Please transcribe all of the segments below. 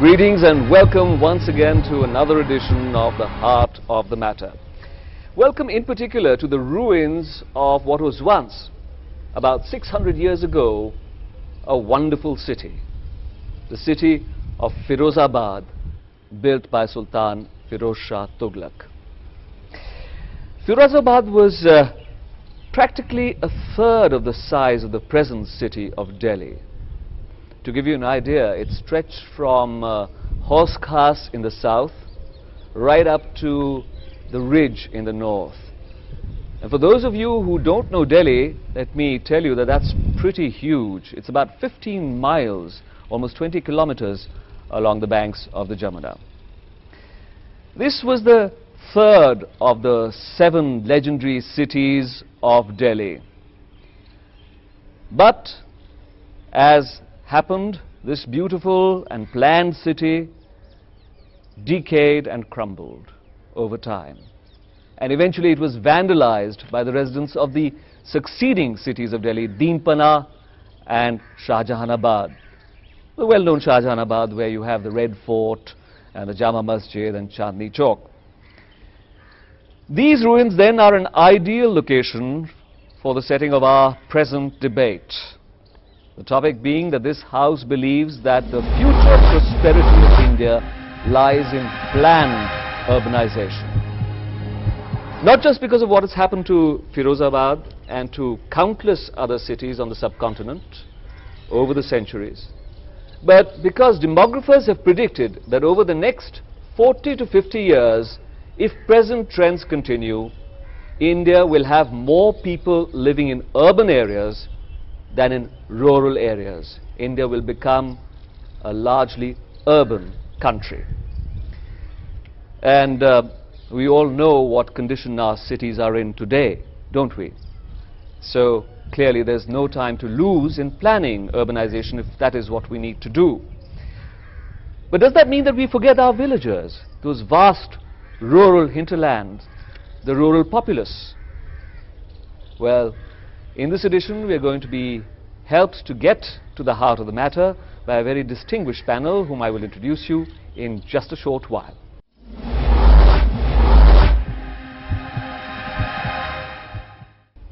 Greetings and welcome once again to another edition of the Heart of the Matter. Welcome in particular to the ruins of what was once, about 600 years ago, a wonderful city. The city of Firozabad, built by Sultan Firoz Shah Tughlaq. Firozabad was practically a third of the size of the present city of Delhi. To give you an idea, it stretched from Horse Khas in the south right up to the ridge in the north. And for those of you who don't know Delhi, let me tell you that that's pretty huge. It's about 15 miles, almost 20 kilometers along the banks of the Jamuna. This was the third of the 7 legendary cities of Delhi. But as happened, this beautiful and planned city decayed and crumbled over time. And eventually it was vandalized by the residents of the succeeding cities of Delhi, Deepana and Shahjahanabad. The well-known Shahjahanabad, where you have the Red Fort and the Jama Masjid and Chandni Chowk. These ruins then are an ideal location for the setting of our present debate. The topic being that this House believes that the future prosperity of India lies in planned urbanization. Not just because of what has happened to Firozabad and to countless other cities on the subcontinent over the centuries, but because demographers have predicted that over the next 40 to 50 years, if present trends continue, India will have more people living in urban areas than in rural areas. India will become a largely urban country. And we all know what condition our cities are in today, don't we? So clearly there's no time to lose in planning urbanization if that is what we need to do. But does that mean that we forget our villagers, those vast rural hinterlands, the rural populace? Well, in this edition, we are going to be helped to get to the heart of the matter by a very distinguished panel, whom I will introduce you in just a short while.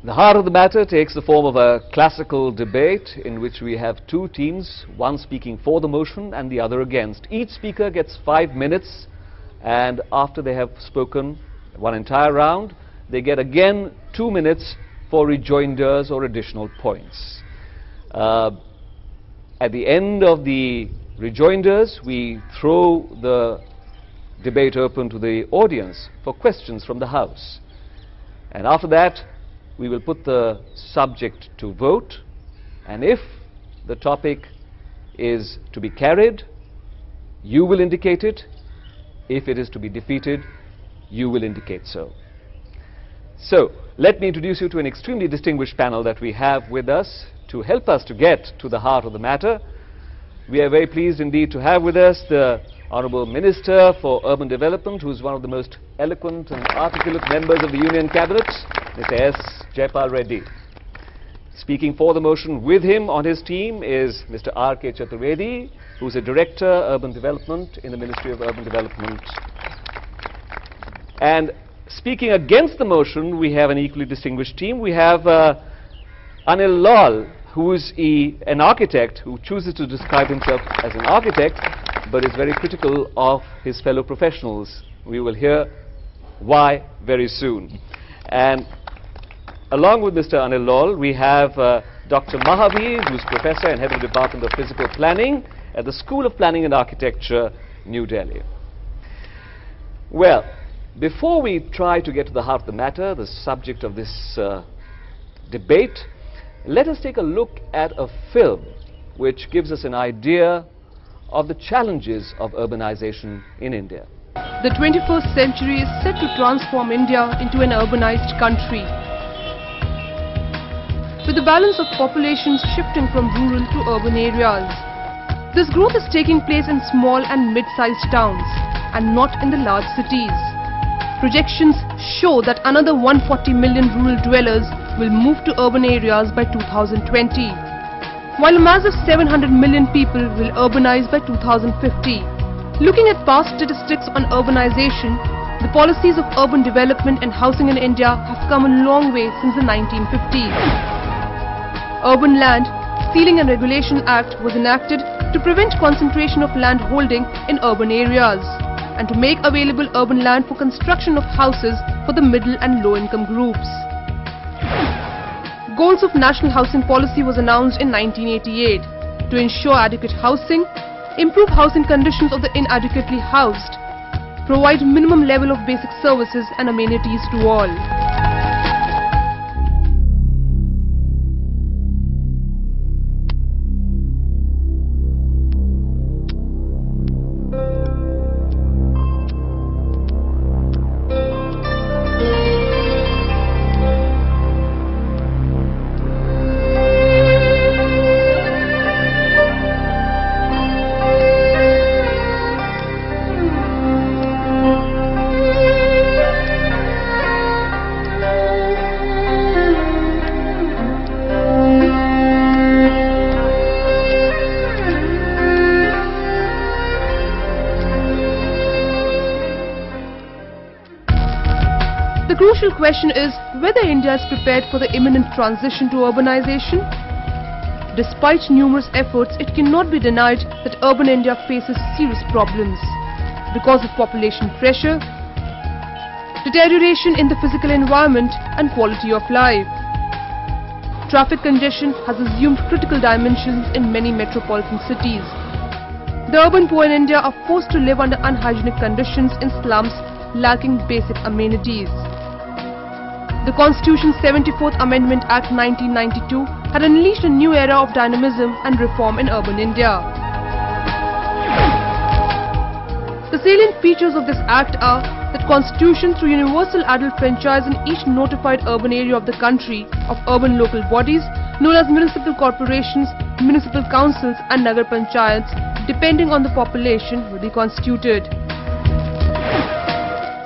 The heart of the matter takes the form of a classical debate in which we have 2 teams, one speaking for the motion and the other against. Each speaker gets 5 minutes, and after they have spoken one entire round, they get again 2 minutes for rejoinders or additional points. At the end of the rejoinders, we throw the debate open to the audience for questions from the House. And after that, we will put the subject to vote, and if the topic is to be carried, you will indicate it. If it is to be defeated, you will indicate so. So, let me introduce you to an extremely distinguished panel that we have with us to help us to get to the heart of the matter. We are very pleased indeed to have with us the Honourable Minister for Urban Development, who is one of the most eloquent and articulate members of the Union Cabinet, Mr. S. Jaipal Reddy. Speaking for the motion with him on his team is Mr. R.K. Chaturvedi, who is a Director, Urban Development in the Ministry of Urban Development. And speaking against the motion, we have an equally distinguished team. We have ANIL LAUL, who is an architect who chooses to describe himself as an architect, but is very critical of his fellow professionals. We will hear why very soon. And along with Mr. ANIL LAUL, we have Dr. Mahavir, who is Professor and Head of the Department of Physical Planning at the School of Planning and Architecture, New Delhi. Well, before we try to get to the heart of the matter, the subject of this debate, let us take a look at a film which gives us an idea of the challenges of urbanization in India. The 21st century is set to transform India into an urbanized country, with the balance of populations shifting from rural to urban areas. This growth is taking place in small and mid-sized towns and not in the large cities. Projections show that another 140 million rural dwellers will move to urban areas by 2020, while a massive 700 million people will urbanize by 2050. Looking at past statistics on urbanization, the policies of urban development and housing in India have come a long way since the 1950s. Urban Land Ceiling and Regulation Act was enacted to prevent concentration of land holding in urban areas and to make available urban land for construction of houses for the middle and low income groups. Goals of National Housing Policy was announced in 1988 to ensure adequate housing, improve housing conditions of the inadequately housed, provide minimum level of basic services and amenities to all. The crucial question is whether India is prepared for the imminent transition to urbanization. Despite numerous efforts, it cannot be denied that urban India faces serious problems because of population pressure, deterioration in the physical environment and quality of life. Traffic congestion has assumed critical dimensions in many metropolitan cities. The urban poor in India are forced to live under unhygienic conditions in slums lacking basic amenities. The Constitution's 74th Amendment Act 1992 had unleashed a new era of dynamism and reform in urban India. The salient features of this act are that Constitution through universal adult franchise in each notified urban area of the country of urban local bodies known as municipal corporations, municipal councils and Nagar Panchayats depending on the population will be constituted.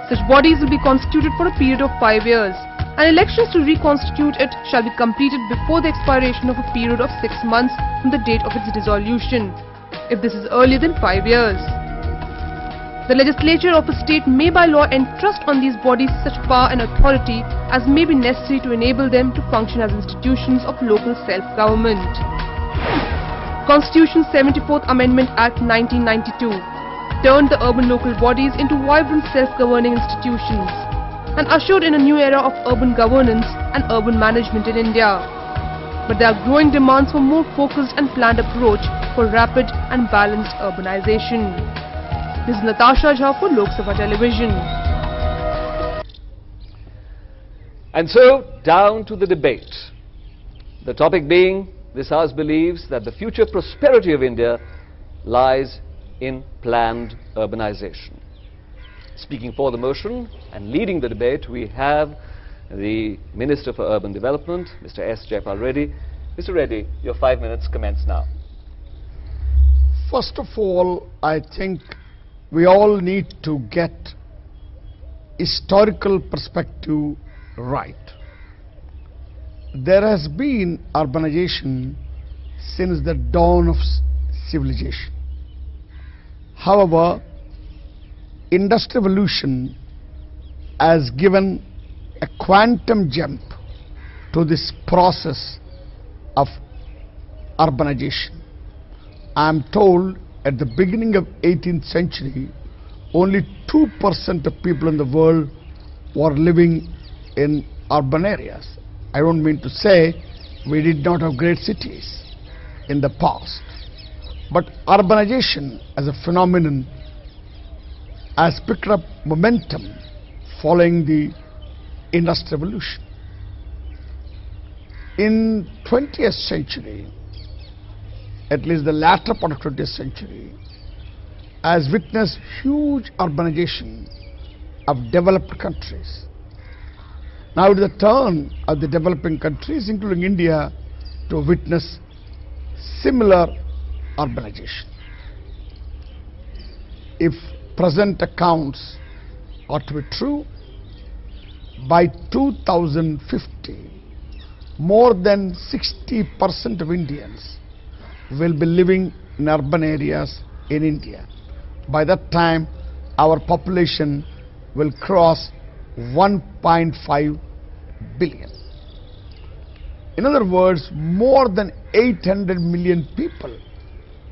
Such bodies will be constituted for a period of 5 years. And elections to reconstitute it shall be completed before the expiration of a period of 6 months from the date of its dissolution, if this is earlier than 5 years. The legislature of a state may by law entrust on these bodies such power and authority as may be necessary to enable them to function as institutions of local self-government. Constitution's 74th Amendment Act 1992 turned the urban local bodies into vibrant self-governing institutions and ushered in a new era of urban governance and urban management in India. But there are growing demands for more focused and planned approach for rapid and balanced urbanization. This is Natasha Jha for Loksabha Television. And so, down to the debate. The topic being, this House believes that the future prosperity of India lies in planned urbanization. Speaking for the motion and leading the debate, we have the Minister for Urban Development, Mr. S. Jaipal Reddy. Mr. Reddy, your 5 minutes commence now. First of all, I think we all need to get historical perspective right. There has been urbanization since the dawn of civilization. However, industrial revolution has given a quantum jump to this process of urbanization. I am told at the beginning of 18th century, only 2% of people in the world were living in urban areas. I don't mean to say we did not have great cities in the past, but urbanization as a phenomenon has picked up momentum following the industrial revolution. In 20th century, at least the latter part of 20th century, has witnessed huge urbanization of developed countries. Now it is the turn of the developing countries, including India, to witness similar urbanization. If present accounts are to be true, by 2050, more than 60% of Indians will be living in urban areas in India. By that time, our population will cross 1.5 billion. In other words, more than 800 million people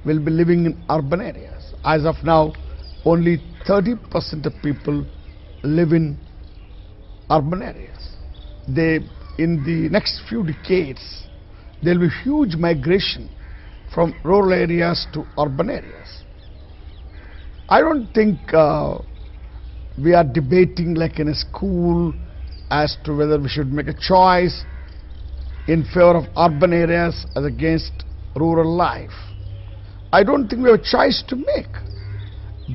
will be living in urban areas. As of now, only 30% of people live in urban areas. In the next few decades, there will be huge migration from rural areas to urban areas. I don't think we are debating like in a school as to whether we should make a choice in favor of urban areas as against rural life. I don't think we have a choice to make.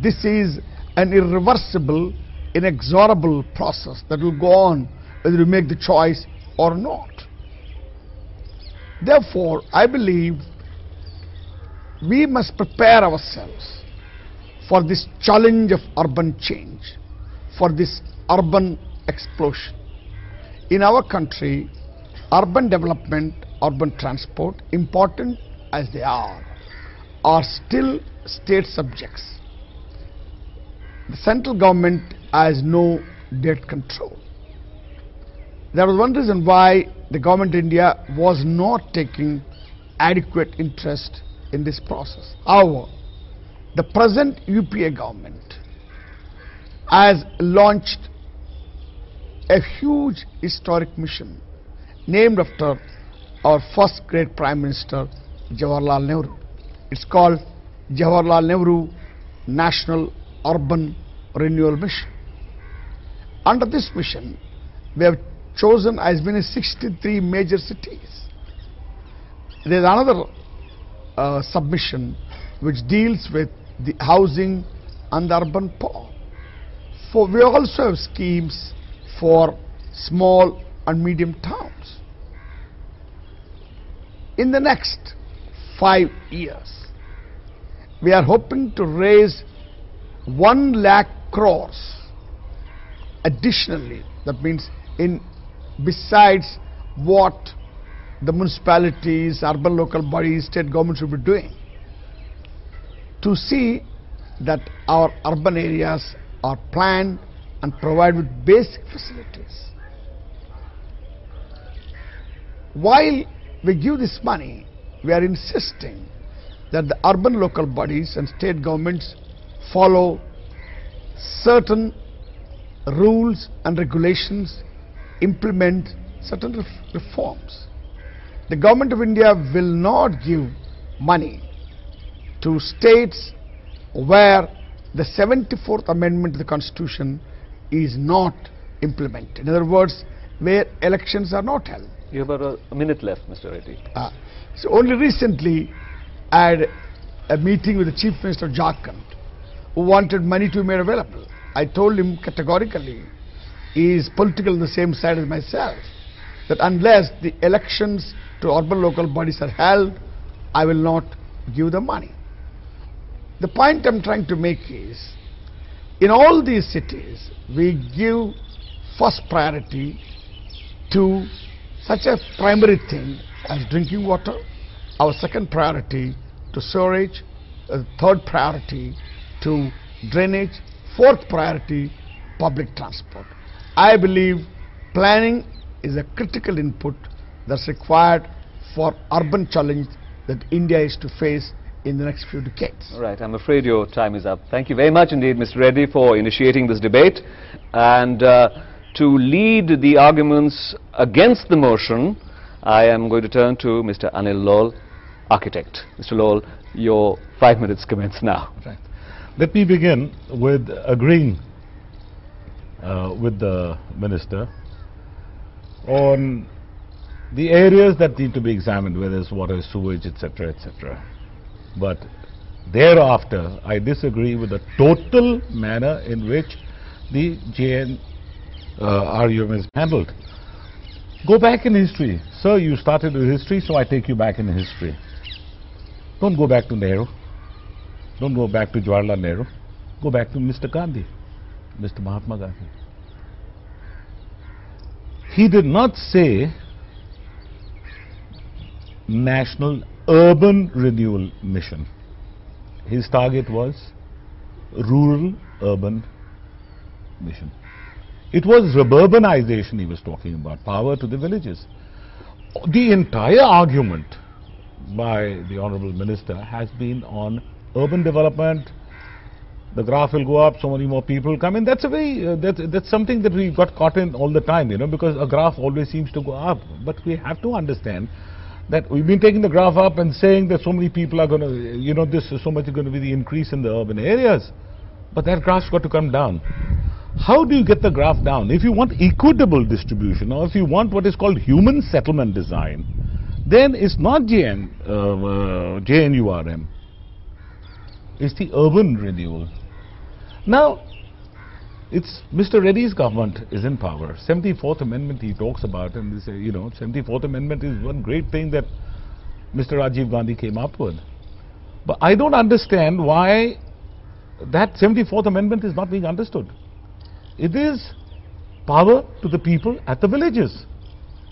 This is an irreversible, inexorable process that will go on whether we make the choice or not. Therefore, I believe we must prepare ourselves for this challenge of urban change, for this urban explosion. In our country, urban development, urban transport, important as they are still state subjects. The central government has no debt control. There was one reason why the government of India was not taking adequate interest in this process. However, the present UPA government has launched a huge historic mission named after our first great Prime Minister, Jawaharlal Nehru. It's called Jawaharlal Nehru National Urban Renewal Mission. Under this mission, we have chosen as many 63 major cities. There is another submission which deals with the housing and the urban poor. We also have schemes for small and medium towns. In the next 5 years, we are hoping to raise 1 lakh crores additionally. That means besides what the municipalities, urban local bodies, state governments will be doing, to see that our urban areas are planned and provided with basic facilities. While we give this money, we are insisting that the urban local bodies and state governments follow certain rules and regulations, implement certain reforms. The government of India will not give money to states where the 74th Amendment to the Constitution is not implemented. In other words, where elections are not held. You have about a minute left, Mr. Reddy. So only recently I had a meeting with the Chief Minister of Jharkhand, who wanted money to be made available. I told him categorically, he is political on the same side as myself, that unless the elections to urban local bodies are held, I will not give the money. The point I'm trying to make is, in all these cities, we give first priority to such a primary thing as drinking water, our second priority to sewerage, third priority to drainage, fourth priority public transport. I believe planning is a critical input that's required for urban challenge that India is to face in the next few decades. All right, I'm afraid your time is up. Thank you very much indeed, Mr. Reddy, for initiating this debate. And to lead the arguments against the motion, I am going to turn to Mr. ANIL LAUL, architect. Mr. LAUL, your 5 minutes commence now. Right. Let me begin with agreeing with the Minister on the areas that need to be examined, whether it's water, sewage, etc., etc. But thereafter, I disagree with the total manner in which the RUM is handled. Go back in history. Sir, you started with history, so I take you back in history. Don't go back to Nehru. Don't go back to Jawaharlal Nehru. Go back to Mr. Gandhi, Mr. Mahatma Gandhi. He did not say National Urban Renewal Mission. His target was rural-urban mission. It was suburbanization he was talking about, power to the villages. The entire argument by the Honorable Minister has been on urban development. The graph will go up, so many more people come in. That's a very, that's something that we got caught in all the time, you know, because a graph always seems to go up. But we have to understand that we've been taking the graph up and saying that so many people are going to, you know, this is so much going to be the increase in the urban areas. But that graph's got to come down. How do you get the graph down? If you want equitable distribution, or if you want what is called human settlement design, then it's not JNURM. It's the urban renewal. Now, it's Mr. Reddy's government is in power. 74th Amendment he talks about, and they say, you know, 74th Amendment is one great thing that Mr. Rajiv Gandhi came up with. But I don't understand why that 74th Amendment is not being understood. It is power to the people at the villages.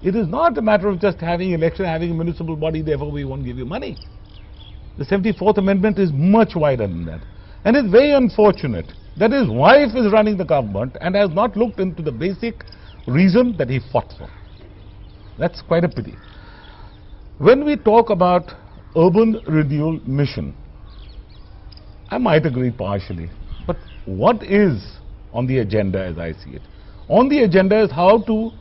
It is not a matter of just having election, having a municipal body, therefore we won't give you money. The 74th Amendment is much wider than that. And it's very unfortunate that his wife is running the government and has not looked into the basic reason that he fought for. That's quite a pity. When we talk about urban renewal mission, I might agree partially, but what is on the agenda as I see it? On the agenda is how to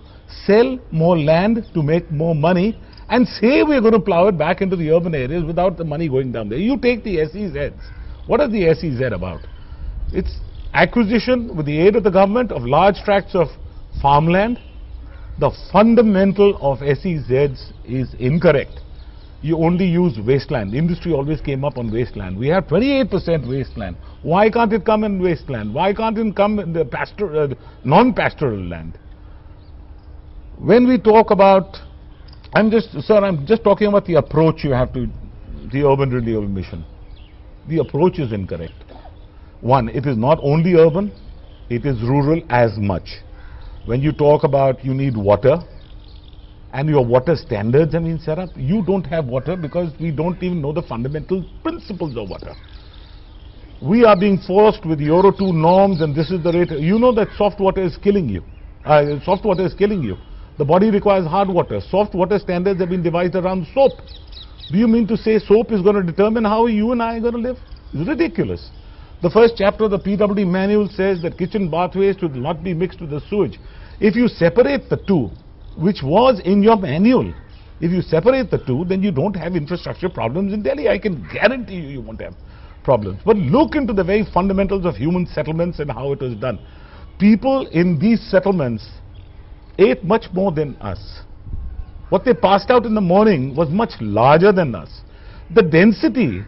sell more land to make more money and say we're going to plow it back into the urban areas without the money going down there. You take the SEZs. What is the SEZ about? It's acquisition with the aid of the government of large tracts of farmland. The fundamental of SEZs is incorrect. You only use wasteland. Industry always came up on wasteland. We have 28% wasteland. Why can't it come in wasteland? Why can't it come in the non-pastoral land? When we talk about, I'm just talking about the approach you have to the urban renewal mission. The approach is incorrect. One, it is not only urban, it is rural as much. When you talk about you need water, and your water standards have been set up, you don't have water because we don't even know the fundamental principles of water. We are being forced with Euro 2 norms, and this is the rate. You know that soft water is killing you. Soft water is killing you. The body requires hard water. Soft water standards have been devised around soap. Do you mean to say soap is going to determine how you and I are going to live? It's ridiculous. The first chapter of the PWD manual says that kitchen bath waste will not be mixed with the sewage. If you separate the two, which was in your manual, if you separate the two, then you don't have infrastructure problems in Delhi. I can guarantee you, you won't have problems. But look into the very fundamentals of human settlements and how it was done. People in these settlements ate much more than us. What they passed out in the morning was much larger than us. The density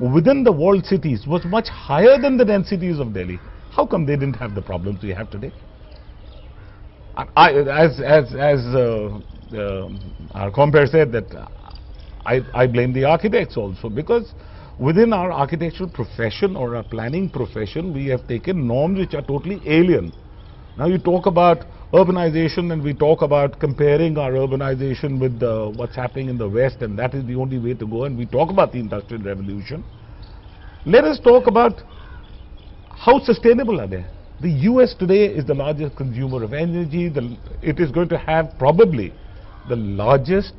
within the walled cities was much higher than the densities of Delhi. How come they didn't have the problems we have today? Our compere said that I blame the architects also, because within our architectural profession or our planning profession, we have taken norms which are totally alien. Now you talk about urbanization and we talk about comparing our urbanization with what's happening in the West, and that is the only way to go, and we talk about the Industrial Revolution. Let us talk about how sustainable are they. The US today is the largest consumer of energy. It is going to have probably the largest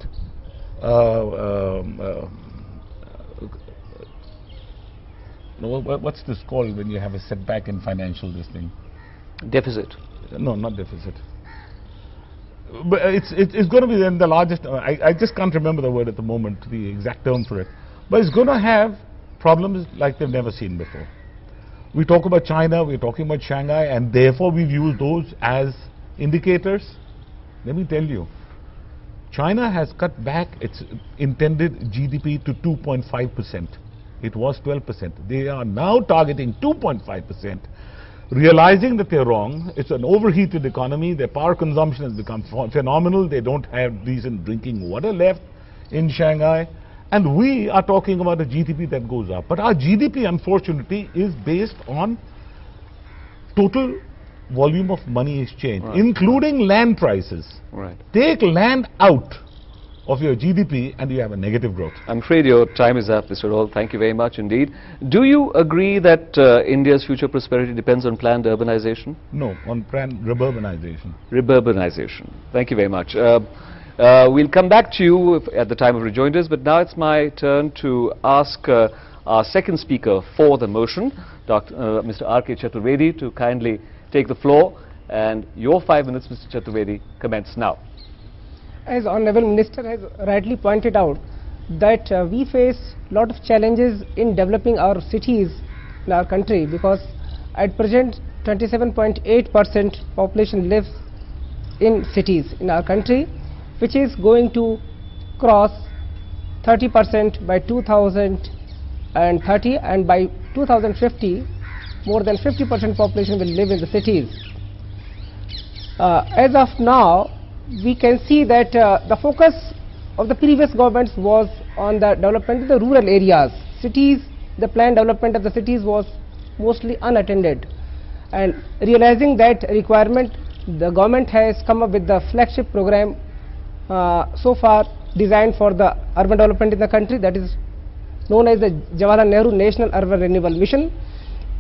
what's this called when you have a setback in financial this thing? Deficit. No, not deficit. But it's going to be then the largest. I just can't remember the word at the moment, the exact term for it. But it's going to have problems like they've never seen before. We talk about China, we're talking about Shanghai, and therefore we've used those as indicators. Let me tell you, China has cut back its intended GDP to 2.5%. It was 12%. They are now targeting 2.5%, realizing that they're wrong. It's an overheated economy. Their power consumption has become phenomenal. They don't have decent drinking water left in Shanghai. And we are talking about a GDP that goes up. But our GDP, unfortunately, is based on total volume of money exchange, including land prices. Right. Take land out of your GDP and you have a negative growth. I'm afraid your time is up, Mr. Raul. Thank you very much indeed. Do you agree that India's future prosperity depends on planned urbanization? No, on planned reburbanization. Reburbanization. Thank you very much. We'll come back to you at the time of rejoinders, but now it's my turn to ask our second speaker for the motion, Mr. R.K. Chaturvedi, to kindly take the floor. And your 5 minutes, Mr. Chaturvedi, commence now. As Honorable Minister has rightly pointed out, that we face a lot of challenges in developing our cities in our country, because at present 27.8% population lives in cities in our country, which is going to cross 30% by 2030, and by 2050 more than 50% population will live in the cities. As of now, we can see that the focus of the previous governments was on the development of the rural areas. Cities, the planned development of the cities was mostly unattended, and realizing that requirement, the government has come up with the flagship program so far designed for the urban development in the country, that is known as the Jawaharlal Nehru National Urban Renewal Mission.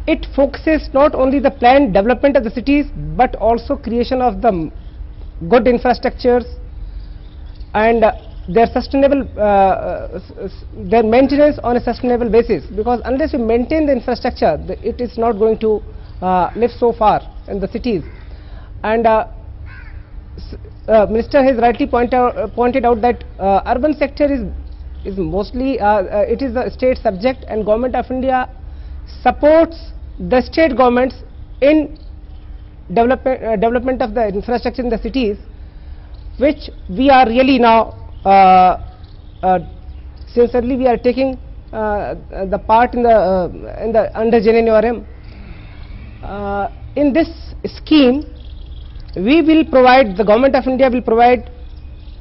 It focuses not only the planned development of the cities, but also creation of the good infrastructures and their sustainable their maintenance on a sustainable basis, because unless you maintain the infrastructure, it is not going to live so far in the cities. And Minister has rightly pointed out that urban sector is mostly it is the state subject, and Government of India supports the state governments in development of the infrastructure in the cities, which we are really now sincerely we are taking the part in the under JNNURM. In this scheme, we will provide, the Government of India will provide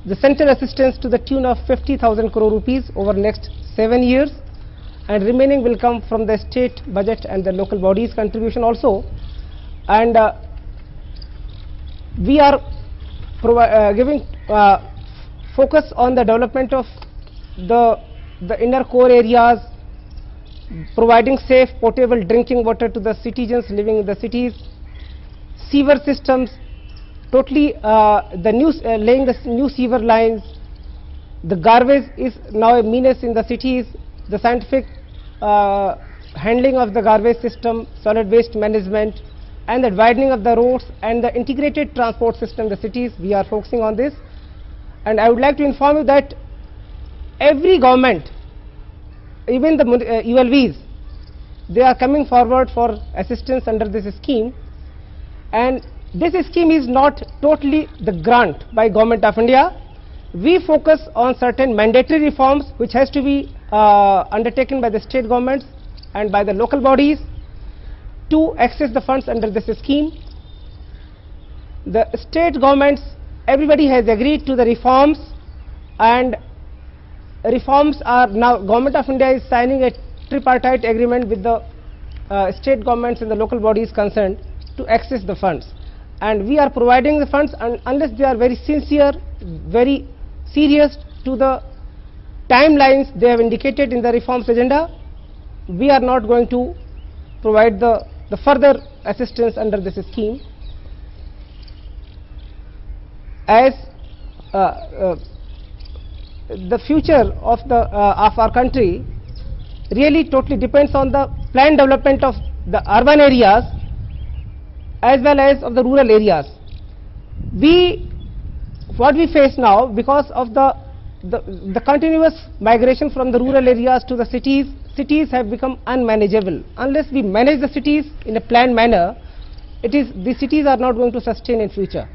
the central assistance to the tune of 50,000 crore rupees over next 7 years, and remaining will come from the state budget and the local bodies contribution also. And we are giving focus on the development of the inner core areas, providing safe potable drinking water to the citizens living in the cities, sewer systems, totally laying the new sewer lines. The garbage is now a menace in the cities. The scientific handling of the garbage system, solid waste management, and the widening of the roads and the integrated transport system in the cities, we are focusing on this. And I would like to inform you that every government, even the ULVs, they are coming forward for assistance under this scheme. And this scheme is not totally the grant by Government of India. We focus on certain mandatory reforms which has to be undertaken by the state governments and by the local bodies to access the funds under this scheme. The state governments, everybody has agreed to the reforms, and reforms are now, Government of India is signing a tripartite agreement with the state governments and the local bodies concerned to access the funds. And we are providing the funds, and unless they are very sincere, very serious to the timelines they have indicated in the reforms agenda, we are not going to provide the further assistance under this scheme. As the future of our country really totally depends on the planned development of the urban areas as well as of the rural areas. What we face now, because of the continuous migration from the rural areas to the cities, cities have become unmanageable. Unless we manage the cities in a planned manner, the cities are not going to sustain in future.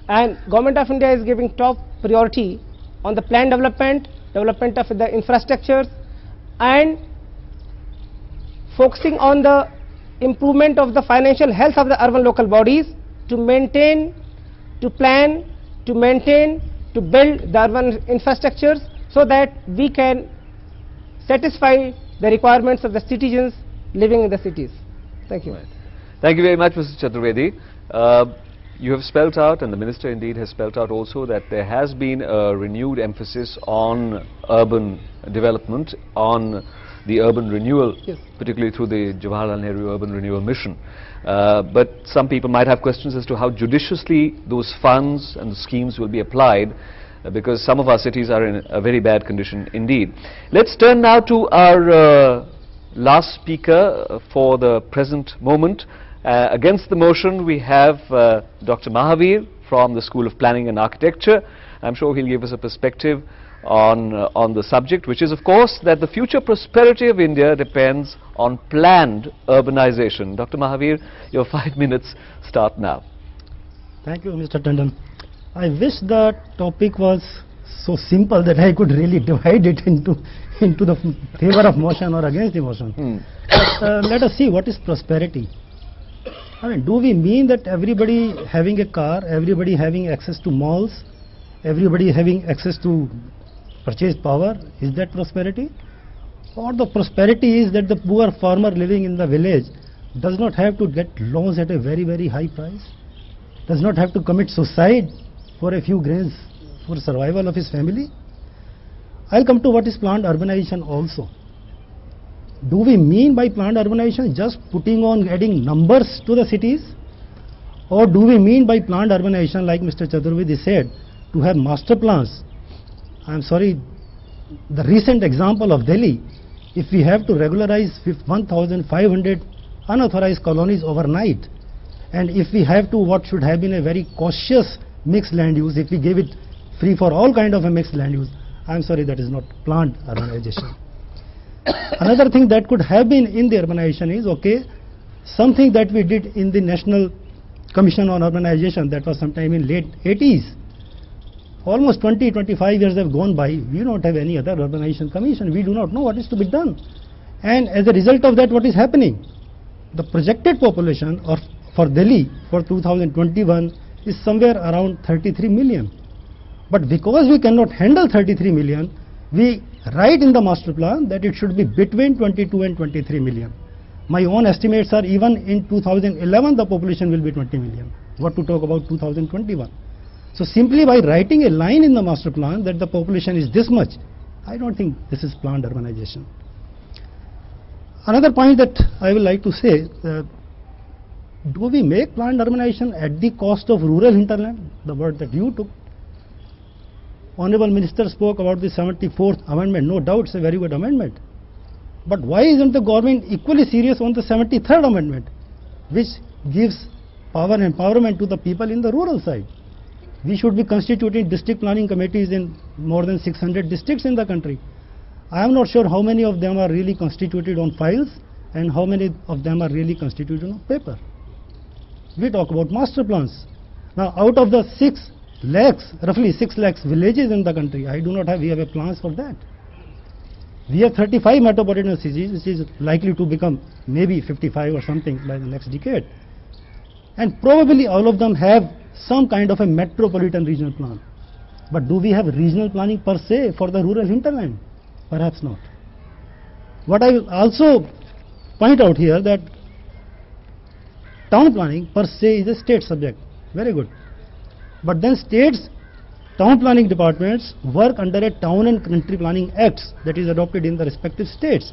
And Government of India is giving top priority on the planned development of the infrastructures, and focusing on the improvement of the financial health of the urban local bodies to maintain, to plan, to maintain, to build the urban infrastructures so that we can satisfy the requirements of the citizens living in the cities. Thank you. Right. Thank you very much, Mr. Chaturvedi. You have spelt out, and the Minister indeed has spelt out also, that there has been a renewed emphasis on urban development, on the urban renewal, Yes. particularly through the Jawaharlal Nehru Urban Renewal Mission. But some people might have questions as to how judiciously those funds and the schemes will be applied, because some of our cities are in a very bad condition indeed. Let's turn now to our last speaker for the present moment. Against the motion we have Dr. Mahavir from the School of Planning and Architecture. I'm sure he'll give us a perspective on the subject, which is of course that the future prosperity of India depends on planned urbanization. Dr. Mahavir, your 5 minutes start now. Thank you, Mr. Tandon. I wish the topic was so simple that I could really divide it into the favor of motion or against the motion. But, let us see what is prosperity. I mean, do we mean that everybody having a car, everybody having access to malls, everybody having access to purchase power? Is that prosperity? Or the prosperity is that the poor farmer living in the village does not have to get loans at a very, very high price, does not have to commit suicide for a few grains for survival of his family? I'll come to what is planned urbanization also. Do we mean by planned urbanization just putting on adding numbers to the cities? Or do we mean by planned urbanization, like Mr. Chaturvedi said, to have master plans? I'm sorry, the recent example of Delhi, if we have to regularize 1,500 unauthorized colonies overnight, and if we have to what should have been a very cautious mixed land use, if we gave it free for all kind of a mixed land use, I'm sorry, that is not planned urbanization. Another thing that could have been in the urbanization is, okay, something that we did in the National Commission on Urbanization, that was sometime in late 80s. Almost 20-25 years have gone by, we don't have any other urbanization commission, we do not know what is to be done. And as a result of that, what is happening? The projected population for Delhi for 2021 is somewhere around 33 million. But because we cannot handle 33 million, we write in the master plan that it should be between 22 and 23 million. My own estimates are even in 2011 the population will be 20 million. What to talk about 2021? So simply by writing a line in the master plan that the population is this much, I don't think this is planned urbanization. Another point that I would like to say, do we make planned urbanization at the cost of rural hinterland? The word that you took. Honorable Minister spoke about the 74th amendment. No doubt it's a very good amendment. But why isn't the government equally serious on the 73rd amendment, which gives power and empowerment to the people in the rural side? We should be constituting district planning committees in more than 600 districts in the country. I am not sure how many of them are really constituted on files and how many of them are really constituted on paper. We talk about master plans. Now, out of the 6 lakhs, roughly 6 lakhs villages in the country, we have a plans for that. We have 35 metropolitan cities, which is likely to become maybe 55 or something by the next decade. And probably all of them have some kind of a metropolitan regional plan. But do we have regional planning per se for the rural hinterland? Perhaps not. What I will also point out here that town planning per se is a state subject. Very good. But then states, town planning departments work under a Town and Country Planning Acts that is adopted in the respective states.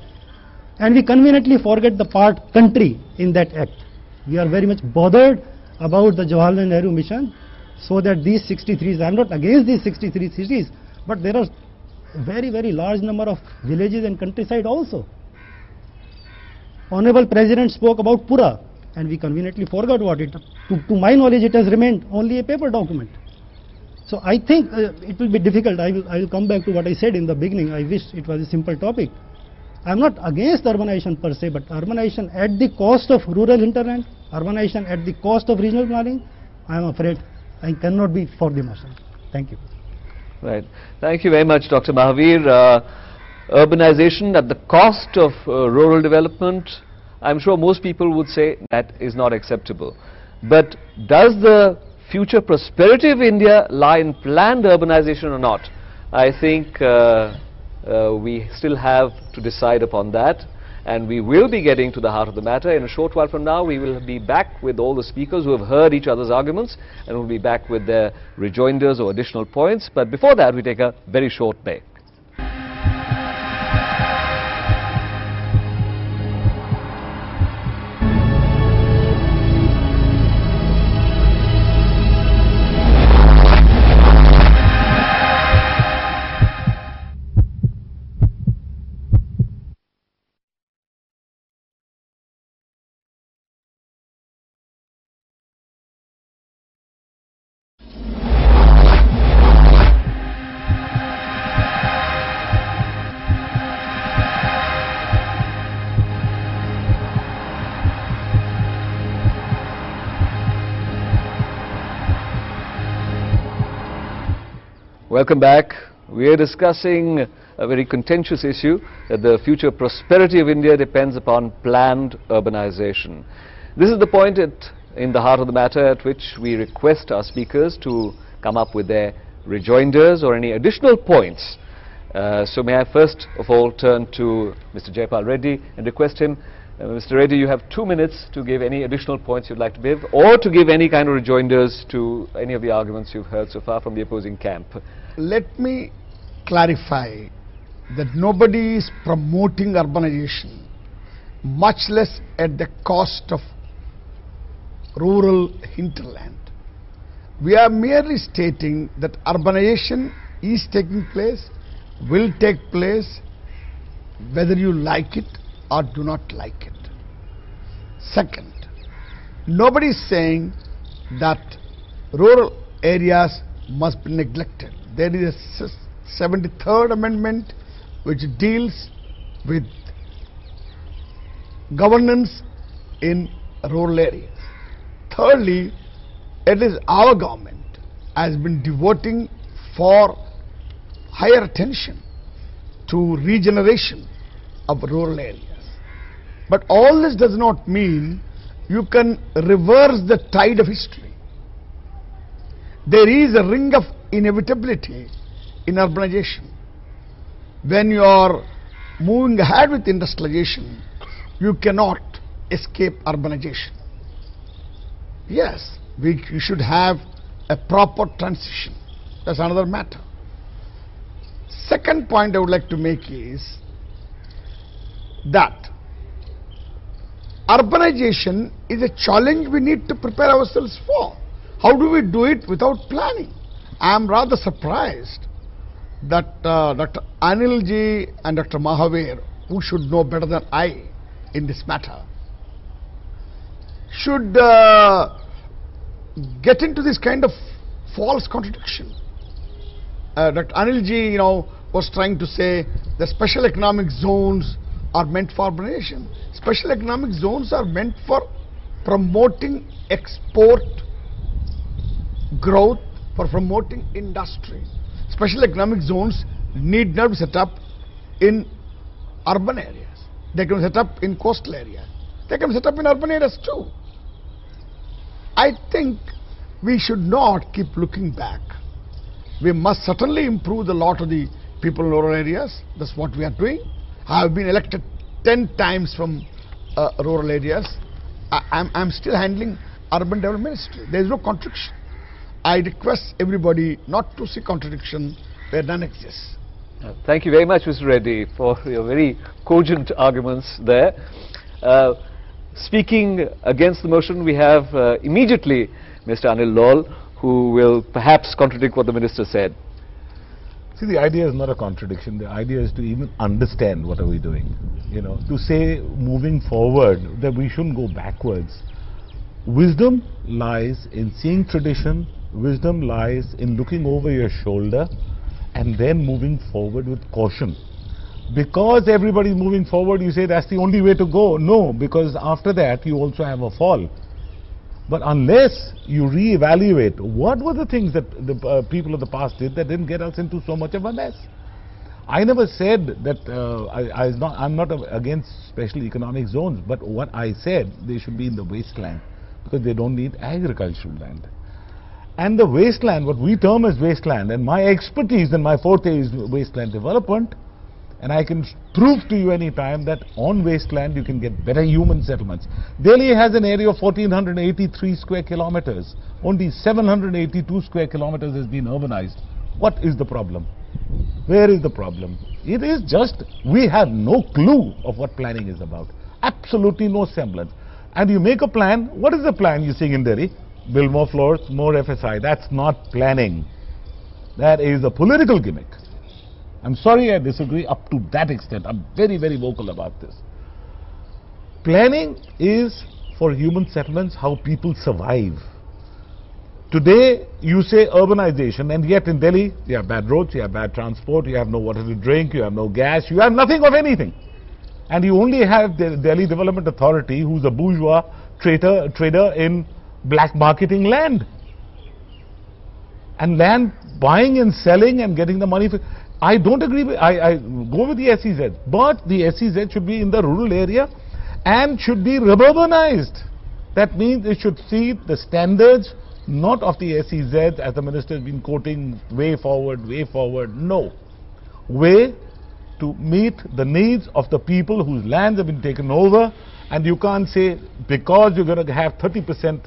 And we conveniently forget the part country in that act. We are very much bothered about the Jawaharlal Nehru mission, so that these 63, I am not against these 63 cities, but there are very, very large number of villages and countryside also. Honorable President spoke about Pura, and we conveniently forgot about it. To my knowledge, it has remained only a paper document. So I think it will be difficult. I will come back to what I said in the beginning. I wish it was a simple topic. I am not against urbanization per se, but urbanization at the cost of rural hinterland, urbanization at the cost of regional planning, I am afraid I cannot be for the motion. Thank you. Right. Thank you very much, Dr. Mahavir. Urbanization at the cost of rural development, I'm sure most people would say that is not acceptable. But does the future prosperity of India lie in planned urbanization or not? I think we still have to decide upon that. and we will be getting to the heart of the matter. In a short while from now, we will be back with all the speakers who have heard each other's arguments, and we'll be back with their rejoinders or additional points. But before that, we take a very short break. Welcome back. We are discussing a very contentious issue, that the future prosperity of India depends upon planned urbanization. This is the point in the heart of the matter at which we request our speakers to come up with their rejoinders or any additional points. So may I first of all turn to Mr. Jaipal Reddy and request him, Mr. Reddy, you have 2 minutes to give any additional points you'd like to give, or to give any kind of rejoinders to any of the arguments you've heard so far from the opposing camp. Let me clarify that nobody is promoting urbanization, much less at the cost of rural hinterland. We are merely stating that urbanization is taking place, will take place, whether you like it or do not like it. Second, nobody is saying that rural areas must be neglected. There is a 73rd Amendment which deals with governance in rural areas. Thirdly, it is our government has been devoting for higher attention to regeneration of rural areas. But all this does not mean you can reverse the tide of history. There is a ring of inevitability in urbanization. When you are moving ahead with industrialization, you cannot escape urbanization. Yes, we should have a proper transition. That's another matter. Second point I would like to make is that urbanization is a challenge we need to prepare ourselves for. How do we do it without planning? I am rather surprised that Dr. ANIL ji and Dr. Mahavir, who should know better than I in this matter, should get into this kind of false contradiction. Dr. ANIL ji, was trying to say the special economic zones are meant for urbanization. Special economic zones are meant for promoting export growth, for promoting industry. Special economic zones need not be set up in urban areas. They can be set up in coastal areas. They can be set up in urban areas too. I think we should not keep looking back. We must certainly improve the lot of the people in rural areas. That's what we are doing. I have been elected 10 times from rural areas. I'm still handling urban development ministry. There is no contradiction. I request everybody not to see contradiction where none exists. Thank you very much, Mr. Reddy, for your very cogent arguments there. Speaking against the motion, we have immediately Mr. ANIL LAUL, who will perhaps contradict what the minister said. See, the idea is not a contradiction. The idea is to even understand what are we doing. To say moving forward that we shouldn't go backwards. Wisdom lies in seeing tradition. Wisdom lies in looking over your shoulder and then moving forward with caution. Because everybody is moving forward, you say that's the only way to go. No, because after that you also have a fall. But unless you re-evaluate what were the things that the people of the past did that didn't get us into so much of a mess. I never said that I'm not against special economic zones, but what I said, they should be in the wasteland because they don't need agricultural land. And the wasteland, what we term as wasteland, and my expertise and my forte is wasteland development, And I can prove to you any time that on wasteland you can get better human settlements. Delhi has an area of 1483 square kilometers. Only 782 square kilometers has been urbanized. What is the problem? Where is the problem? It is just we have no clue of what planning is about. Absolutely no semblance. And you make a plan. What is the plan you see in Delhi? Build more floors, more FSI. That's not planning. That is a political gimmick. I'm sorry I disagree up to that extent. I'm very, very vocal about this. Planning is for human settlements how people survive. Today you say urbanization, and yet in Delhi you have bad roads, you have bad transport, you have no water to drink, you have no gas, you have nothing of anything. And you only have the Delhi Development Authority, who's a bourgeois trader in black marketing land. And land buying and selling and getting the money for. I don't agree with, I go with the SEZ, but the SEZ should be in the rural area and should be suburbanized. That means it should see the standards not of the SEZ, as the minister has been quoting, way forward, no. Way to meet the needs of the people whose lands have been taken over, and you can't say because you're going to have 30%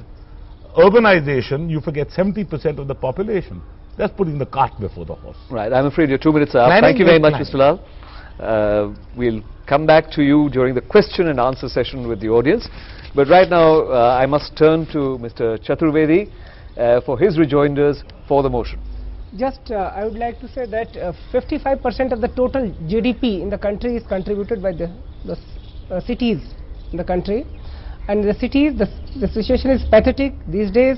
urbanization, you forget 70% of the population. That's putting the cart before the horse. Right, I'm afraid your 2 minutes are up. Planning Thank you very much, planning. Mr. Lal. We'll come back to you during the question and answer session with the audience. But right now, I must turn to Mr. Chaturvedi for his rejoinders for the motion. Just, I would like to say that 55% of the total GDP in the country is contributed by the cities in the country. And the cities, the situation is pathetic these days.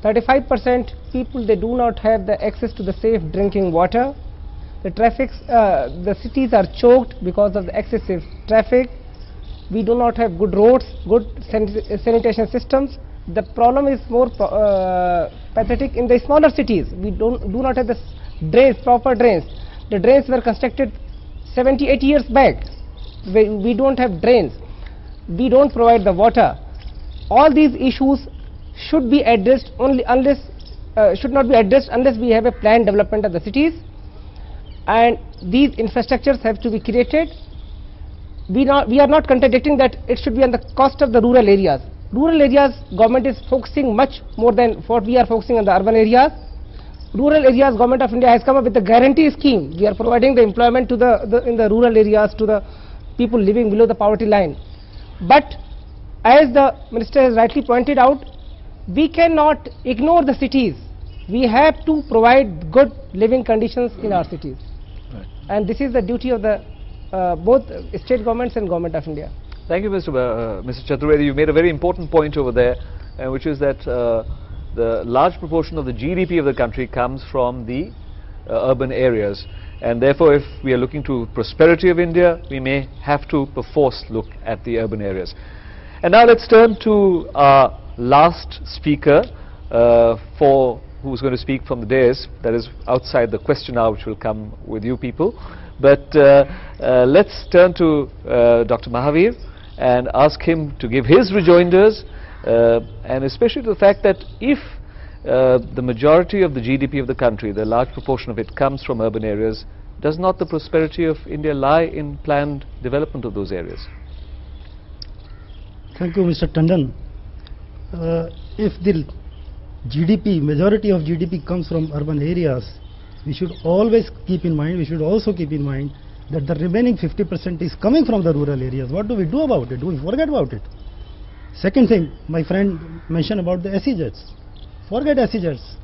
35% people, they do not have the access to the safe drinking water. The cities are choked because of the excessive traffic. We do not have good roads, good sanitation systems. The problem is more pathetic in the smaller cities. We do not have the drains, proper drains. The drains were constructed 70-80 years back. We don't have drains. We don't provide the water. All these issues should be addressed only unless should not be addressed unless we have a planned development of the cities, and these infrastructures have to be created. We are not contradicting that it should be on the cost of the rural areas. Rural areas, government is focusing much more than what we are focusing on the urban areas. Rural areas, Government of India has come up with a guarantee scheme. We are providing the employment to in the rural areas to the people living below the poverty line. But as the minister has rightly pointed out, we cannot ignore the cities. We have to provide good living conditions in our cities. Right. And this is the duty of the both state governments and Government of India. Thank you, Mr. Chaturvedi. You made a very important point over there, which is that the large proportion of the GDP of the country comes from the urban areas. And therefore, if we are looking to prosperity of India, we may have to perforce look at the urban areas. And now let's turn to our last speaker who's going to speak from the dais, that is outside the question hour, which will come with you people. But let's turn to Dr. Mahavir and ask him to give his rejoinders, and especially to the fact that if the majority of the GDP of the country, the large proportion of it comes from urban areas, does not the prosperity of India lie in planned development of those areas? Thank you, Mr. Tandon. If the GDP, majority of GDP comes from urban areas, we should always keep in mind, we should also keep in mind that the remaining 50% is coming from the rural areas. What do we do about it? Do we forget about it? Second thing, my friend mentioned about the SEZs. Forget SEZs.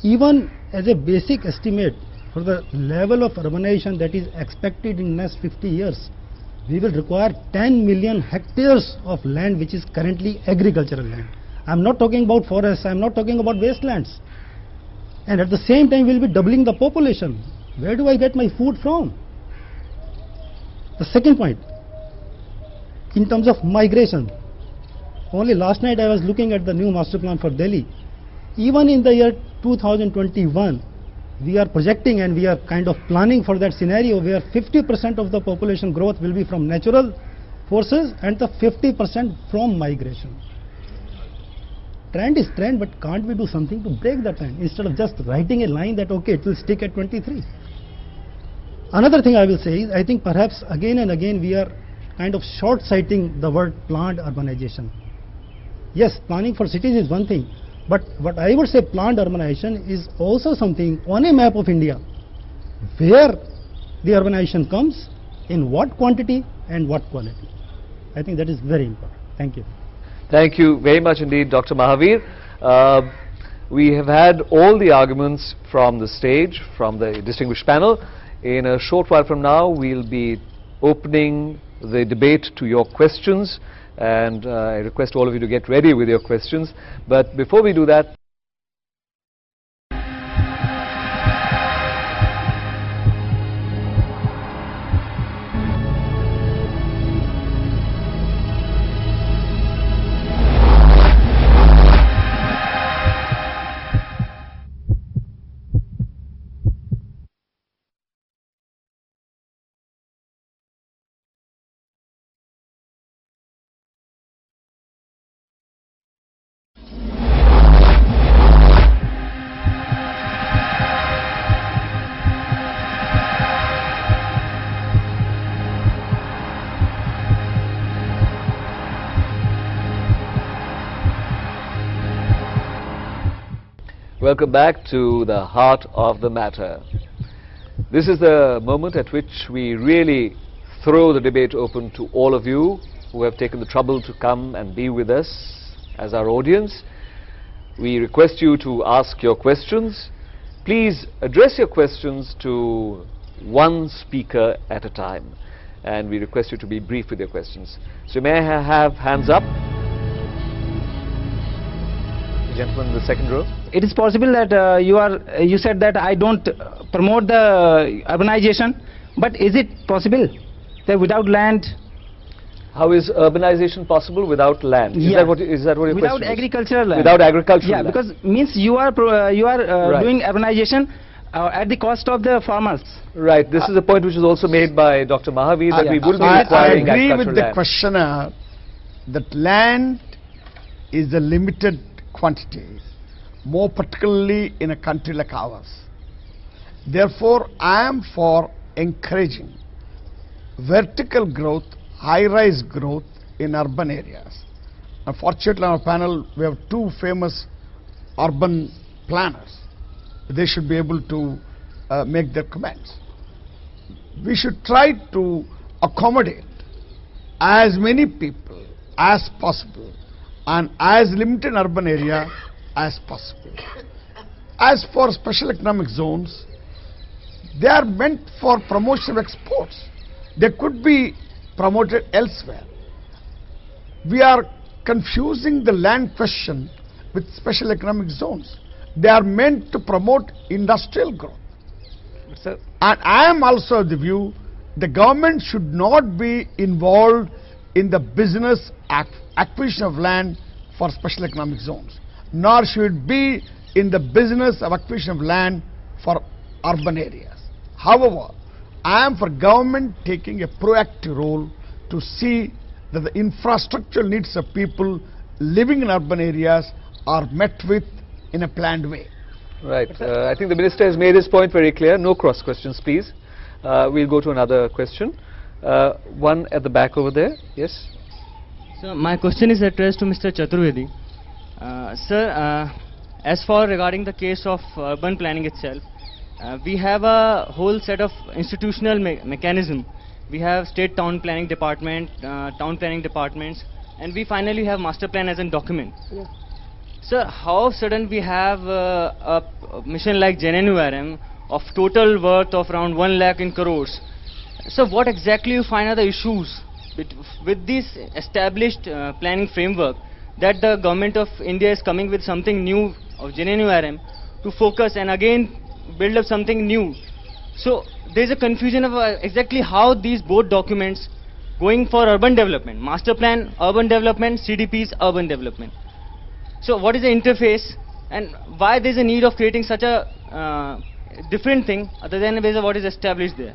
Even as a basic estimate for the level of urbanization that is expected in next 50 years, we will require 10 million hectares of land which is currently agricultural land. I am not talking about forests, I am not talking about wastelands. And at the same time, we will be doubling the population. Where do I get my food from? The second point, in terms of migration, only last night I was looking at the new master plan for Delhi. Even in the year 2021, we are projecting and we are kind of planning for that scenario where 50% of the population growth will be from natural forces and the 50% from migration. Trend is trend, but can't we do something to break the trend instead of just writing a line that okay, it will stick at 23? Another thing I will say is, I think perhaps again and again we are kind of short-sighting the word planned urbanization. Yes, planning for cities is one thing, but what I would say planned urbanization is also something on a map of India where the urbanization comes, in what quantity and what quality. I think that is very important. Thank you. Thank you very much indeed, Dr. Mahavir. We have had all the arguments from the stage, from the distinguished panel. In a short while from now, we'll be opening the debate to your questions, and I request all of you to get ready with your questions. But before we do that, welcome back to the heart of the matter. This is the moment at which we really throw the debate open to all of you who have taken the trouble to come and be with us as our audience. We request you to ask your questions. Please address your questions to one speaker at a time, and we request you to be brief with your questions. So may I have hands up? Gentleman in the second row. It is possible that you said that I don't promote the urbanization, but is it possible that without land? How is urbanization possible without land? Yeah. Is that what your without question is? agricultural land? Without agricultural yeah, land. because means you are Right. doing urbanization at the cost of the farmers. Right. This is a point which is also made by Dr. Mahavir, that we will be I requiring agree agricultural with the land. questioner that land is a limited quantity, more particularly in a country like ours. Therefore, I am for encouraging vertical growth, high-rise growth in urban areas. Unfortunately, on our panel, we have two famous urban planners. They should be able to make their comments. We should try to accommodate as many people as possible and as limited urban area as possible. As for special economic zones, they are meant for promotion of exports. They could be promoted elsewhere. We are confusing the land question with special economic zones. They are meant to promote industrial growth. Sir. And I am also of the view the government should not be involved in the business acquisition of land for special economic zones, nor should it be in the business of acquisition of land for urban areas. However, I am for government taking a proactive role to see that the infrastructural needs of people living in urban areas are met with in a planned way. Right. I think the Minister has made his point very clear. No cross questions, please. We'll go to another question. One at the back over there. Yes. So my question is addressed to Mr. Chaturvedi. Sir, as for regarding the case of urban planning itself, we have a whole set of institutional mechanism. We have state town planning department, town planning departments, and we finally have master plan as a document. Yeah. Sir, how sudden we have a mission like JNNURM of total worth of around 1 lakh in crores? So what exactly you find are the issues with this established planning framework that the government of India is coming with something new of JNNURM to focus and again build up something new? So there is a confusion of exactly how these both documents going for urban development, master plan, urban development, CDPs, urban development. So what is the interface and why there is a need of creating such a different thing other than what is established there?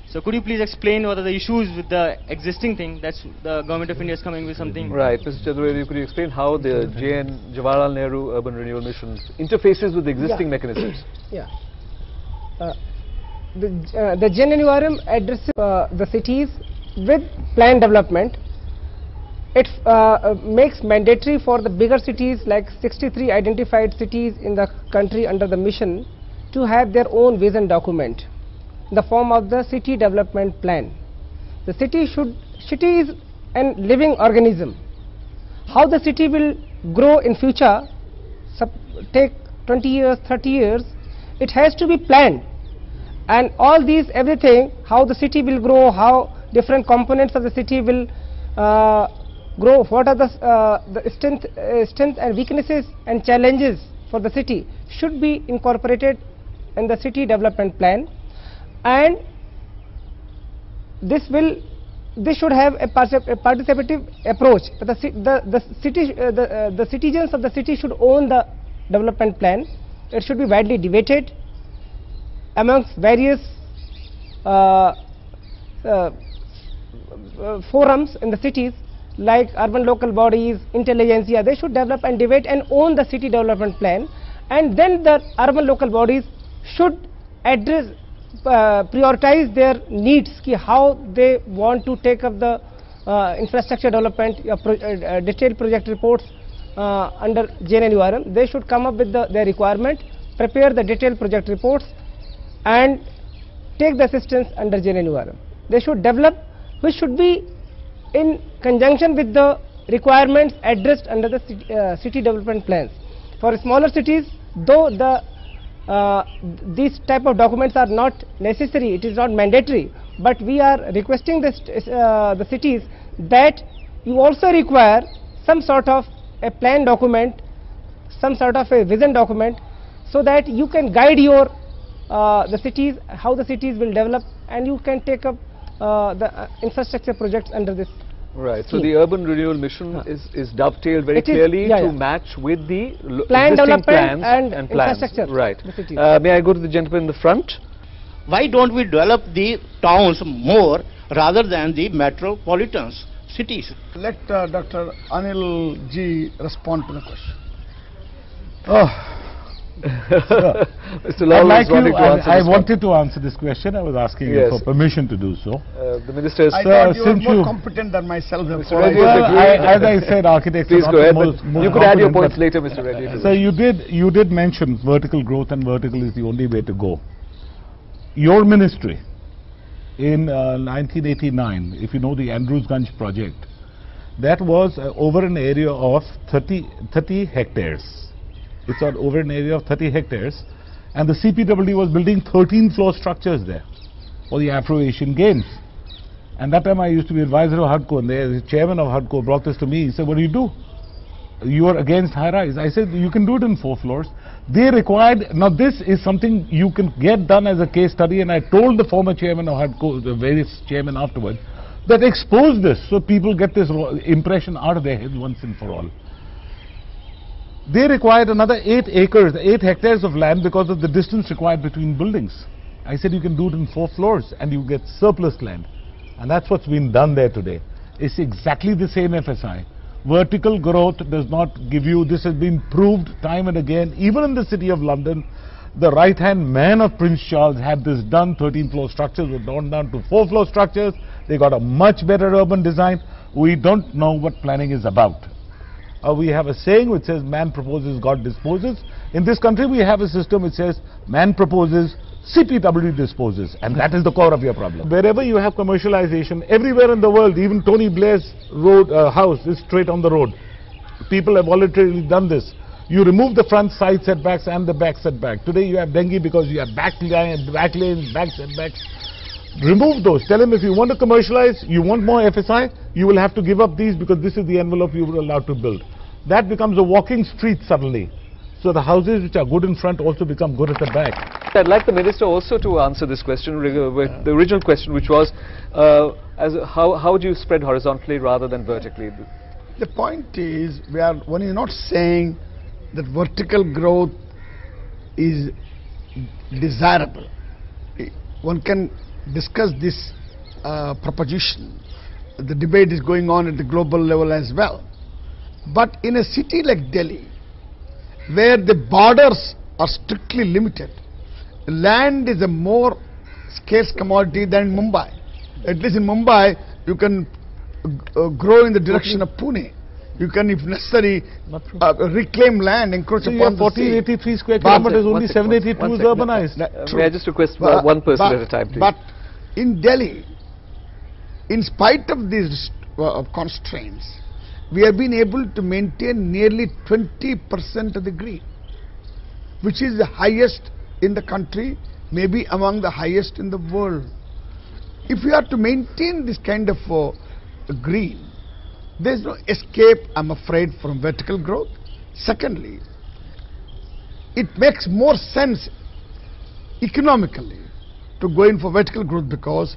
So could you please explain what are the issues with the existing thing that's the government of India is coming with something? Right. Mr. Chaturvedi, could you explain how the Jawaharlal Nehru Urban Renewal Mission interfaces with the existing mechanisms? Yeah. the JNNURM addresses the cities with planned development. It makes mandatory for the bigger cities, like 63 identified cities in the country under the mission, to have their own vision document in the form of the city development plan. The city is a living organism. How the city will grow in future, take 20 years, 30 years, it has to be planned. And all these, everything, how the city will grow, how different components of the city will grow, what are the strength and weaknesses and challenges for the city, should be incorporated in the city development plan. And this should have a participative approach. The citizens of the city should own the development plan. It should be widely debated amongst various forums in the cities, like urban local bodies, intelligentsia. They should develop and debate and own the city development plan, and then the urban local bodies should address, prioritize their needs, how they want to take up the infrastructure development, detailed project reports under JNNURM. They should come up with their requirement, prepare the detailed project reports, and take the assistance under JNNURM. They should develop, which should be in conjunction with the requirements addressed under the city development plans. For smaller cities, though these type of documents are not necessary, it is not mandatory, but we are requesting the cities that you also require some sort of a plan document, some sort of a vision document, so that you can guide your the cities, how the cities will develop, and you can take up the infrastructure projects under this. Right. scheme. So the urban renewal mission is dovetailed very clearly to match with the plan existing development plans and plans. infrastructure. Right. The cities. May I go to the gentleman in the front? Why don't we develop the towns more rather than the metropolitans, cities? Let Dr. Anil Ji respond to the question. Mr. Lal Like was wanting to answer I this wanted to answer this question. I was asking you Yes. for permission to do so. The minister is... I thought you were since more you- competent than myself. Mr. Reddy is Well, agreeing. as I said, architects Please are go not ahead, the but most you could add your competent, points later, Mr. Reddy. to So this. you did mention vertical growth, and vertical is the only way to go. Your ministry in 1989, if you know the Andrewsganj project, that was over an area of 30 hectares. It's over an area of 30 hectares, and the CPWD was building 13 floor structures there for the Afro-Asian Games. And that time I used to be advisor of HUDCO, and the chairman of HUDCO brought this to me. He said, "What do you do? You are against high-rise." I said, "You can do it in 4 floors." They required, now this is something you can get done as a case study, and I told the former chairman of HUDCO, the various chairmen afterwards, that expose this so people get this impression out of their head once and for all. They required another 8 acres, 8 hectares of land because of the distance required between buildings. I said you can do it in 4 floors and you get surplus land. And that's what's been done there today. It's exactly the same FSI. Vertical growth does not give you, this has been proved time and again, even in the city of London. The right-hand man of Prince Charles had this done. 13 floor structures were torn down to 4 floor structures. They got a much better urban design. We don't know what planning is about. We have a saying which says man proposes, God disposes. In this country we have a system which says man proposes, CPWD disposes, and that is the core of your problem. Wherever you have commercialization, everywhere in the world, even Tony Blair's house is straight on the road. People have voluntarily done this. You remove the front side setbacks and the back setback. Today you have dengue because you have back lanes, back setbacks. Remove those. Tell them if you want to commercialize, you want more FSI, you will have to give up these because this is the envelope you were allowed to build. That becomes a walking street suddenly. So the houses which are good in front also become good at the back. I'd like the minister also to answer this question, with the original question, which was how would you spread horizontally rather than vertically? The point is, one is not saying that vertical growth is desirable. One can discuss this proposition. The debate is going on at the global level as well. But in a city like Delhi, where the borders are strictly limited, land is a more scarce commodity than in Mumbai. At least in Mumbai, you can grow in the direction of Pune. You can, if necessary, reclaim land, encroach upon the sea. 1483 square kilometers, only 782 is urbanized. May I just request one person at a time, please? But in Delhi, in spite of these constraints, we have been able to maintain nearly 20% of the green, which is the highest in the country, maybe among the highest in the world. If we are to maintain this kind of green, there is no escape, I'm afraid, from vertical growth. Secondly, it makes more sense economically to go in for vertical growth because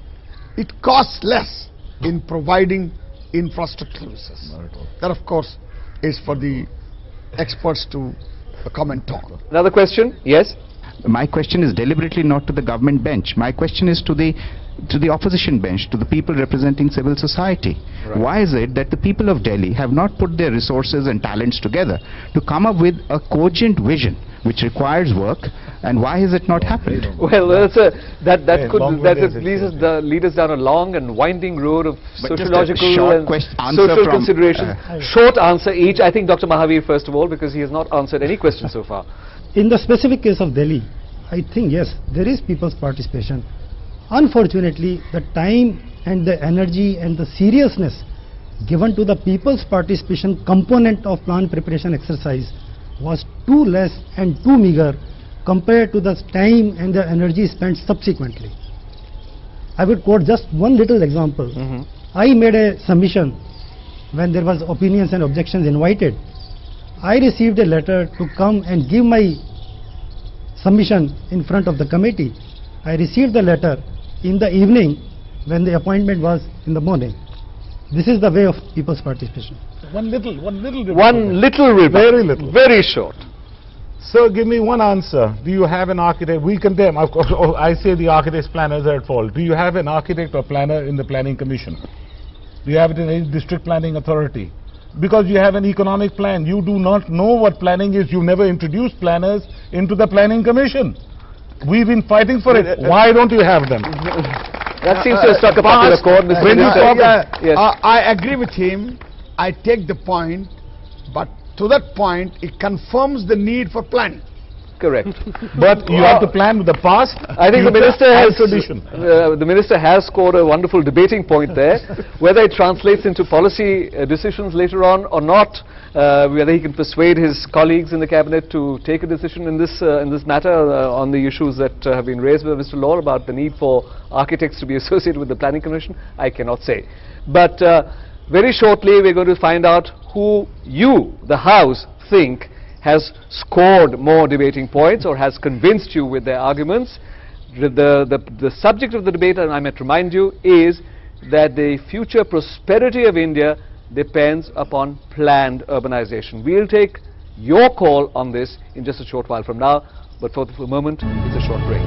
it costs less in providing infrastructure services. That, of course, is for the experts to comment on. Another question? Yes? My question is deliberately not to the government bench. My question is to the opposition bench, to the people representing civil society. Right. Why is it that the people of Delhi have not put their resources and talents together to come up with a cogent vision which requires work, and why has it not happened? Well, that lead us down a long and winding road of sociological and social considerations. Short answer each. I think Dr. Mahavir first of all, because he has not answered any question so far. In the specific case of Delhi, I think yes, there is people's participation. Unfortunately, the time and the energy and the seriousness given to the people's participation component of plan preparation exercise was too less and too meager compared to the time and the energy spent subsequently. I would quote just one little example. I made a submission when there was opinions and objections invited. I received a letter to come and give my submission in front of the committee. I received the letter in the evening when the appointment was in the morning. This is the way of people's participation. One little Very little. Very short. Sir, give me one answer. Do you have an architect? We condemn, of course, I say the architects, planners are at fault. Do you have an architect or planner in the planning commission? Do you have it in any district planning authority? Because you have an economic plan. You do not know what planning is. You never introduced planners into the planning commission. We've been fighting for it. Why don't you have them? That seems to have struck a popular chord, Mr. Minister. Yes. I agree with him. I take the point, but to that point, it confirms the need for planning. Correct. But you have to plan with the past. I think the minister has scored a wonderful debating point there. Whether it translates into policy decisions later on or not, whether he can persuade his colleagues in the cabinet to take a decision in this matter on the issues that have been raised by Mr. Laul about the need for architects to be associated with the planning commission, I cannot say. But very shortly we're going to find out who you, the House, think has scored more debating points or has convinced you with their arguments. The subject of the debate, and I might remind you, is that the future prosperity of India depends upon planned urbanization. We'll take your call on this in just a short while from now, but for the moment, it's a short break.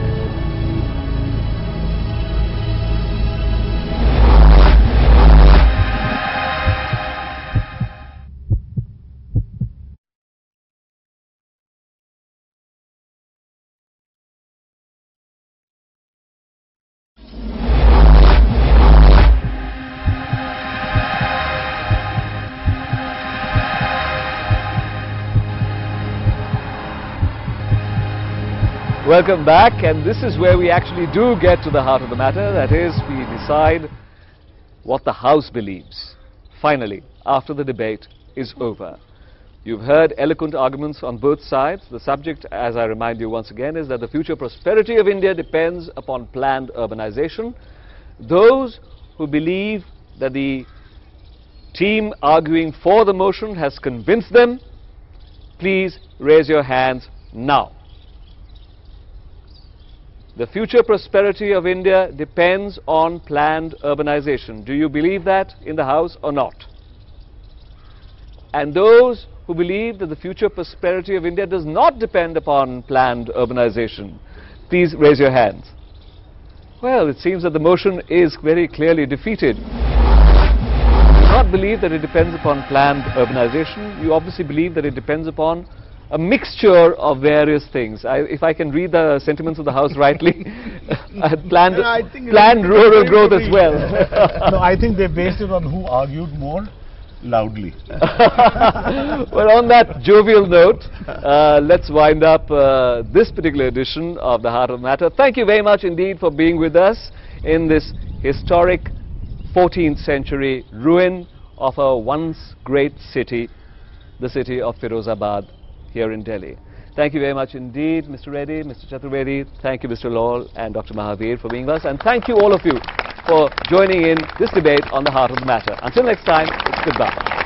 Welcome back, and this is where we actually do get to the heart of the matter. That is, we decide what the House believes, finally, after the debate is over. You've heard eloquent arguments on both sides. The subject, as I remind you once again, is that the future prosperity of India depends upon planned urbanization. Those who believe that the team arguing for the motion has convinced them, please raise your hands now. The future prosperity of India depends on planned urbanization. Do you believe that in the House or not? And those who believe that the future prosperity of India does not depend upon planned urbanization, please raise your hands. Well, it seems that the motion is very clearly defeated. You do not believe that it depends upon planned urbanization. You obviously believe that it depends upon a mixture of various things. If I can read the sentiments of the House rightly, I had planned, planned rural growth as well. No, I think they based it on who argued more loudly. Well, on that jovial note, let's wind up this particular edition of The Heart of Matter. Thank you very much indeed for being with us in this historic 14th century ruin of a once great city, the city of Firozabad here in Delhi. Thank you very much indeed, Mr. Reddy, Mr. Chaturvedi. Thank you, Mr. LAUL and Dr. Mahavir for being with us. And thank you all of you for joining in this debate on The Heart of the Matter. Until next time, it's goodbye.